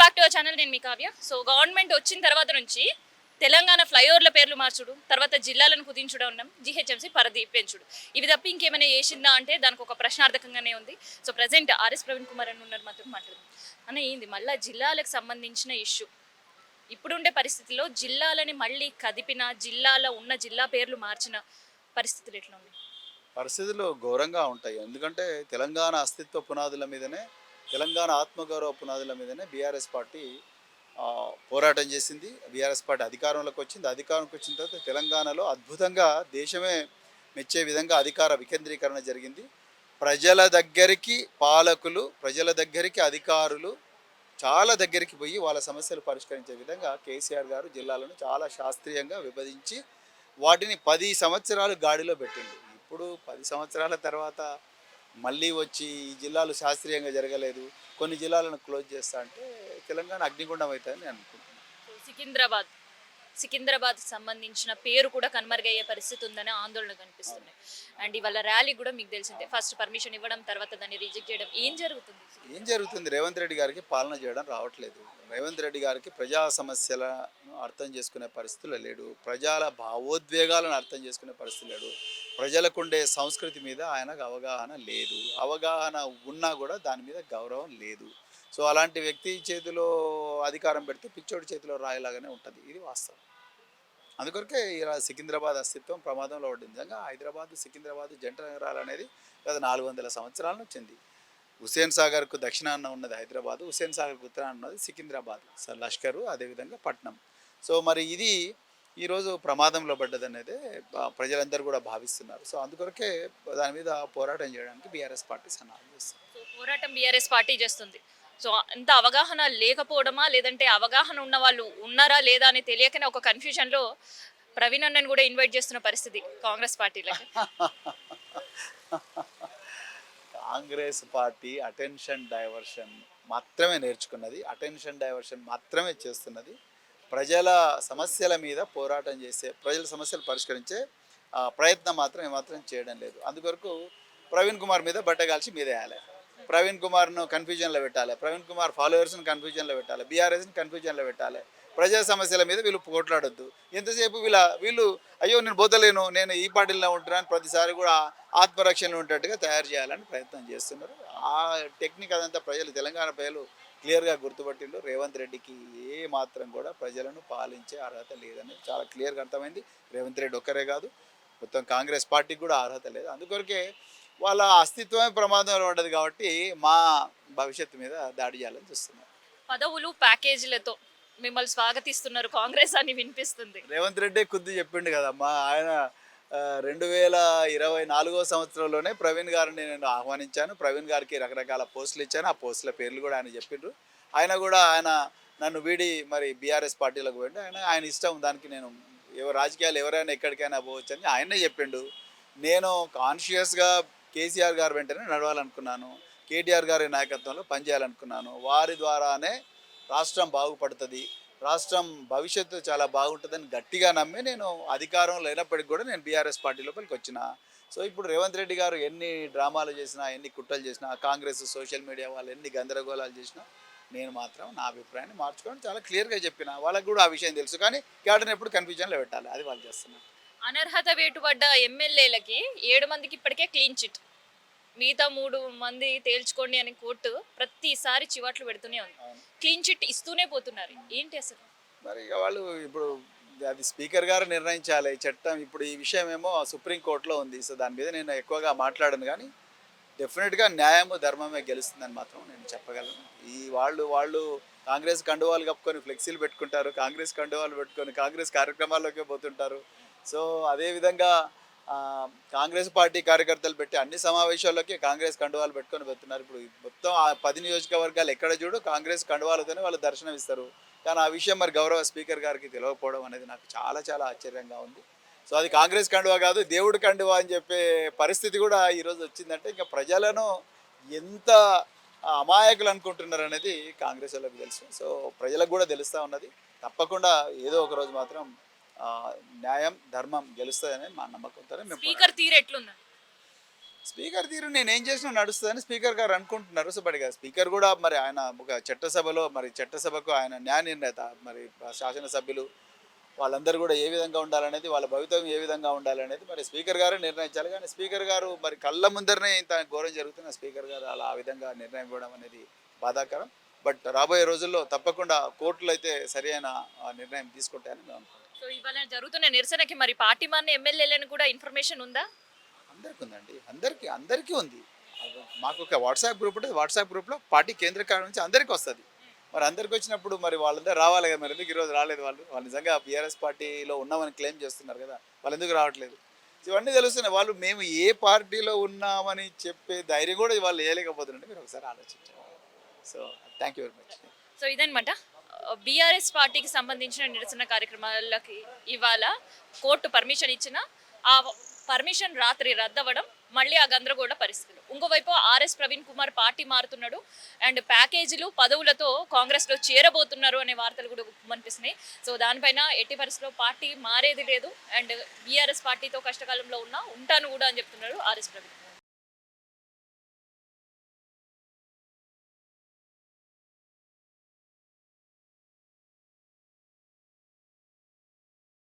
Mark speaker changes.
Speaker 1: Back to our channel. నేను మీ Kavya. So government వచ్చిన తర్వాత నుంచి తెలంగాణ ఫ్లైఓవర్ల పేర్లు మార్చుడు, తర్వాత జిల్లాలను కుదించుడు ఉన్నాం, జిహెచ్ఎంసీ పరిధి పెంచుడు. ఇవి తప్ప ఇంకేమైనా చేసిందా అంటే దానికి ఒక ప్రశ్నార్థకంగానే ఉంది. So present RS Praveen Kumar అని ఉన్నారు, మాత్రం మాట్లాడదాం అన్న. ఏంది మళ్ళీ జిల్లాలకు సంబంధించిన ఇష్యూ? ఇప్పుడుండే పరిస్థితిలో జిల్లాలని మళ్ళీ కదిపిన, జిల్లాలో ఉన్న జిల్లా పేర్లు మార్చిన పరిస్థితులు ఎట్లా ఉన్నాయి?
Speaker 2: పరిస్థితులు ఘోరంగా ఉంటాయి. ఎందుకంటే తెలంగాణ అస్తిత్వ పునాదుల మీదనే, తెలంగాణ ఆత్మగౌరవ పునాదుల మీదనే బీఆర్ఎస్ పార్టీ పోరాటం చేసింది. బీఆర్ఎస్ పార్టీ అధికారంలోకి వచ్చింది. అధికారంలోకి వచ్చిన తర్వాత తెలంగాణలో అద్భుతంగా దేశమే మెచ్చే విధంగా అధికార వికేంద్రీకరణ జరిగింది. ప్రజల దగ్గరికి పాలకులు, ప్రజల దగ్గరికి అధికారులు చాలా దగ్గరికి పోయి వాళ్ళ సమస్యలు పరిష్కరించే విధంగా కేసీఆర్ గారు జిల్లాలను చాలా శాస్త్రీయంగా విభజించి వాటిని 10 సంవత్సరాలు గాడిలో పెట్టిండు. ఇప్పుడు 10 సంవత్సరాల తర్వాత మళ్ళీ వచ్చి ఈ జిల్లాలు శాస్త్రీయంగా జరగలేదు, కొన్ని జిల్లాలను క్లోజ్ చేస్తా అంటే తెలంగాణ అగ్నిగుండం అవుతుందని నేను అనుకుంటున్నాను.
Speaker 1: సికింద్రాబాద్కి సంబంధించిన పేరు కూడా కనుమరుగయ్యే పరిస్థితి ఉందని ఆందోళన కనిపిస్తున్నాయి. అండ్ ఇవాళ ర్యాలీ కూడా మీకు తెలిసిందే, ఫస్ట్ పర్మిషన్ ఇవ్వడం, తర్వాత దాన్ని రిజెక్ట్ చేయడం. ఏం జరుగుతుంది?
Speaker 2: రేవంత్ రెడ్డి గారికి పాలన చేయడం రావట్లేదు. రేవంత్ రెడ్డి గారికి ప్రజా సమస్యలను అర్థం చేసుకునే పరిస్థితులు లేడు, ప్రజల భావోద్వేగాలను అర్థం చేసుకునే పరిస్థితి లేడు, ప్రజలకుండే సంస్కృతి మీద ఆయనకు అవగాహన లేదు. అవగాహన ఉన్నా కూడా దాని మీద గౌరవం లేదు. సో అలాంటి వ్యక్తి చేతిలో అధికారం పెడితే పిచ్చోడి చేతిలో రాయిలాగానే ఉంటుంది. ఇది వాస్తవం. అందుకొరకే ఇలా సికింద్రాబాద్ అస్తిత్వం ప్రమాదంలో పడింది. నిజంగా సికింద్రాబాద్ జంట నగరాలు అనేది గత 400 సంవత్సరాల నుంచి ఉంది. హుస్సేన్ సాగర్కు దక్షిణాన ఉన్నది హైదరాబాదు, హుస్సేన్ సాగర్కు ఉత్తరాన ఉన్నది సికింద్రాబాద్, లష్కరు, అదేవిధంగా పట్నం. సో మరి ఇది ఈరోజు ప్రమాదంలో పడ్డదనేదే ప్రజలందరూ కూడా భావిస్తున్నారు. సో అందుకొరకే దాని మీద పోరాటం చేయడానికి బీఆర్ఎస్ పార్టీ సన్నాహం చేస్తుంది.
Speaker 1: పోరాటం బీఆర్ఎస్ పార్టీ చేస్తుంది. సో అంత అవగాహన లేకపోవడమా, లేదంటే అవగాహన ఉన్న వాళ్ళు ఉన్నారా లేదా అని తెలియకనే ఒక కన్ఫ్యూజన్లో ప్రవీణ్ అన్నని కూడా ఇన్వైట్ చేస్తున్న పరిస్థితి కాంగ్రెస్ పార్టీలకి.
Speaker 2: కాంగ్రెస్ పార్టీ అటెన్షన్ డైవర్షన్ మాత్రమే నేర్చుకున్నది, అటెన్షన్ డైవర్షన్ మాత్రమే చేస్తున్నది. ప్రజల సమస్యల మీద పోరాటం చేసే, ప్రజల సమస్యలు పరిష్కరించే ప్రయత్నం మాత్రం చేయడం లేదు. అందుకొరకు ప్రవీణ్ కుమార్ మీద బట్టగాల్చి మీద వేయాలి, ప్రవీణ్ కుమార్ను కన్ఫ్యూజన్లో పెట్టాలి, ప్రవీణ్ కుమార్ ఫాలోవర్స్ని కన్ఫ్యూజన్లో పెట్టాలి, బీఆర్ఎస్ని కన్ఫ్యూజన్లో పెట్టాలి. ప్రజా సమస్యల మీద వీళ్ళు పోట్లాడొద్దు. ఎంతసేపు వీళ్ళు అయ్యో నేను పోతలేను, నేను ఈ పార్టీలో ఉంటున్నాను, ప్రతిసారి కూడా ఆత్మరక్షణలో ఉండేట్టుగా తయారు చేయాలని ప్రయత్నం చేస్తున్నారు. ఆ టెక్నిక్ అదంతా తెలంగాణ ప్రజలు క్లియర్గా గుర్తుపట్టిండు. రేవంత్ రెడ్డికి ఏ మాత్రం కూడా ప్రజలను పాలించే అర్హత లేదని చాలా క్లియర్గా అర్థమైంది. రేవంత్ రెడ్డి ఒక్కరే కాదు, మొత్తం కాంగ్రెస్ పార్టీకి కూడా అర్హత లేదు. అందుకొరకే వాళ్ళ అస్తిత్వమే ప్రమాదంలో ఉండదు కాబట్టి మా భవిష్యత్తు మీద దాడి చేయాలని చూస్తున్నారు.
Speaker 1: పదవులు ప్యాకేజీలతో మిమ్మల్ని స్వాగతిస్తున్నారు కాంగ్రెస్ అని వినిపిస్తుంది.
Speaker 2: రేవంత్ రెడ్డి ఖుద్దు చెప్పిండు కదమ్మా, ఆయన 2024 సంవత్సరంలోనే ప్రవీణ్ గారిని నేను ఆహ్వానించాను, ప్రవీణ్ గారికి రకరకాల పోస్టులు ఇచ్చాను, ఆ పోస్టుల పేర్లు కూడా ఆయన చెప్పిండ్రు. ఆయన నన్ను వీడి మరి బీఆర్ఎస్ పార్టీలోకి పోయిండు. ఆయన ఇష్టం, దానికి నేను రాజకీయాలు ఎవరైనా ఎక్కడికైనా పోవచ్చు అని ఆయనే చెప్పిండు. నేను కాన్షియస్గా కేసీఆర్ గారు వెంటనే నడవాలనుకున్నాను, కేటీఆర్ గారి నాయకత్వంలో పనిచేయాలనుకున్నాను. వారి ద్వారానే రాష్ట్రం బాగుపడుతుంది, రాష్ట్రం భవిష్యత్తు చాలా బాగుంటుందని గట్టిగా నమ్మి నేను అధికారం లేనప్పటికీ కూడా నేను బీఆర్ఎస్ పార్టీ లోపలికి వచ్చిన. సో ఇప్పుడు రేవంత్ రెడ్డి గారు ఎన్ని డ్రామాలు చేసినా, ఎన్ని కుట్రలు చేసినా, కాంగ్రెస్ సోషల్ మీడియా వాళ్ళు ఎన్ని గందరగోళాలు చేసినా నేను మాత్రం నా అభిప్రాయాన్ని మార్చుకోవడం చాలా క్లియర్గా చెప్పిన. వాళ్ళకు కూడా ఆ విషయం తెలుసు, కానీ క్యాడర్ని ఎప్పుడు కన్ఫ్యూజన్లో పెట్టాలి, అది వాళ్ళు చేస్తున్నారు.
Speaker 1: అనర్హత వేటుపడ్డ ఎమ్మెల్యేలకి 7 మందికి ఇప్పటికే క్లీన్ చిట్, మిగతా 3 మంది తేల్చుకోండి అని కోర్టు ప్రతిసారి చివాట్లు పెడుతూనే ఉంది. క్లీన్ చిట్ ఇస్తూనే పోతున్నారు. ఏంటి అసలు?
Speaker 2: మరి వాళ్ళు ఇప్పుడు అది స్పీకర్ గారు నిర్ణయించాలి చట్టం. ఇప్పుడు ఈ విషయం ఏమో సుప్రీంకోర్టులో ఉంది. సో దాని మీద నేను ఎక్కువగా మాట్లాడను, కానీ డెఫినెట్గా న్యాయము ధర్మమే గెలుస్తుందని మాత్రం నేను చెప్పగలను. ఈ వాళ్ళు కాంగ్రెస్ కండువాలు కప్పుకొని ఫ్లెక్సీలు పెట్టుకుంటారు, కాంగ్రెస్ కండువాలు పెట్టుకొని కాంగ్రెస్ కార్యక్రమాల్లోకే పోతుంటారు. సో అదేవిధంగా కాంగ్రెస్ పార్టీ కార్యకర్తలు పెట్టి అన్ని సమావేశాల్లోకి కాంగ్రెస్ కండువాలు పెట్టుకొని వెళ్తున్నారు. ఇప్పుడు మొత్తం ఆ 10 నియోజకవర్గాలు ఎక్కడ చూడు కాంగ్రెస్ కండువాలతోనే వాళ్ళు దర్శనం ఇస్తారు. కానీ ఆ విషయం మరి గౌరవ స్పీకర్ గారికి తెలియకపోవడం అనేది నాకు చాలా చాలా ఆశ్చర్యంగా ఉంది. సో అది కాంగ్రెస్ కండువా కాదు, దేవుడి కండువా అని చెప్పే పరిస్థితి కూడా ఈరోజు వచ్చిందంటే ఇంకా ప్రజలను ఎంత అమాయకులు అనుకుంటున్నారు అనేది కాంగ్రెస్ వాళ్ళకి తెలుసు. సో ప్రజలకు కూడా తెలుస్తూ ఉన్నది. తప్పకుండా ఏదో ఒక రోజు మాత్రం న్యాయం ధర్మం గెలుస్తుందనే మా నమ్మకంతో
Speaker 1: స్పీకర్ తీరు ఎట్లుంది?
Speaker 2: స్పీకర్ తీరు నేను ఏం చేసినా నడుస్తుందని స్పీకర్ గారు అనుకుంటున్నారు. సో బట్ ఇక స్పీకర్ కూడా మరి ఆయన ఒక చట్టసభలో మరి చట్టసభకు ఆయన న్యాయ నిర్ణేత, మరి శాసనసభ్యులు వాళ్ళందరూ కూడా ఏ విధంగా ఉండాలనేది, వాళ్ళ భవితవ్యం ఏ విధంగా ఉండాలనేది మరి స్పీకర్ గారే నిర్ణయించాలి. కానీ స్పీకర్ గారు మరి కళ్ళ ముందరనే ఇంత ఘోరం జరుగుతున్న స్పీకర్ గారు అలా ఆ విధంగా నిర్ణయం ఇవ్వడం అనేది బాధాకరం. బట్ రాబోయే రోజుల్లో తప్పకుండా కోర్టులు అయితే సరి అయిన నిర్ణయం తీసుకుంటాయని మేము అనుకుంటున్నాం.
Speaker 1: సో ఇవాళ జరుగుతున్న నిరసనకి మరి పార్టీ మారిన ఎమ్మెల్యేలను కూడా ఇన్ఫర్మేషన్ ఉందా?
Speaker 2: అందరికీ ఉందండి, అందరికీ ఉంది. మాకు ఒక వాట్సాప్ గ్రూప్ ఉంటుంది. వాట్సాప్ గ్రూప్లో పార్టీ కేంద్ర కార్యాలయం నుంచి అందరికీ వస్తుంది. మరి అందరికి వచ్చినప్పుడు మరి వాళ్ళందరూ రావాలి కదా, మరి ఎందుకు ఈరోజు రాలేదు? వాళ్ళు నిజంగా బీఆర్ఎస్ పార్టీలో ఉన్నామని క్లెయిమ్ చేస్తున్నారు కదా, వాళ్ళు ఎందుకు రావట్లేదు? ఇవన్నీ తెలుస్తున్నాయి. వాళ్ళు మేము ఏ పార్టీలో ఉన్నామని చెప్పే ధైర్యం కూడా వాళ్ళు వేయలేకపోతున్నారంటే మీరు ఒకసారి ఆలోచించాలి. So thank you very much.
Speaker 1: So ఇదనమాట బీఆర్ఎస్ పార్టీకి సంబంధించిన నిరసన కార్యక్రమాలకి ఇవాళ కోర్టు పర్మిషన్ ఇచ్చిన ఆ పర్మిషన్ రాత్రి రద్దవడం, మళ్ళీ ఆ గందరగోళ పరిస్థితులు. ఇంకోవైపు ఆర్ఎస్ ప్రవీణ్ కుమార్ పార్టీ మారుతున్నాడు అండ్ ప్యాకేజీలు పదవులతో కాంగ్రెస్లో చేరబోతున్నారు అనే వార్తలు కూడా కనిపిస్తున్నాయి. సో దానిపైన ఎట్టి పరిస్థితుల్లో పార్టీ మారేది లేదు అండ్ బీఆర్ఎస్ పార్టీతో కష్టకాలంలో ఉంటాను కూడా అని చెప్తున్నాడు ఆర్ఎస్ ప్రవీణ్ కుమార్.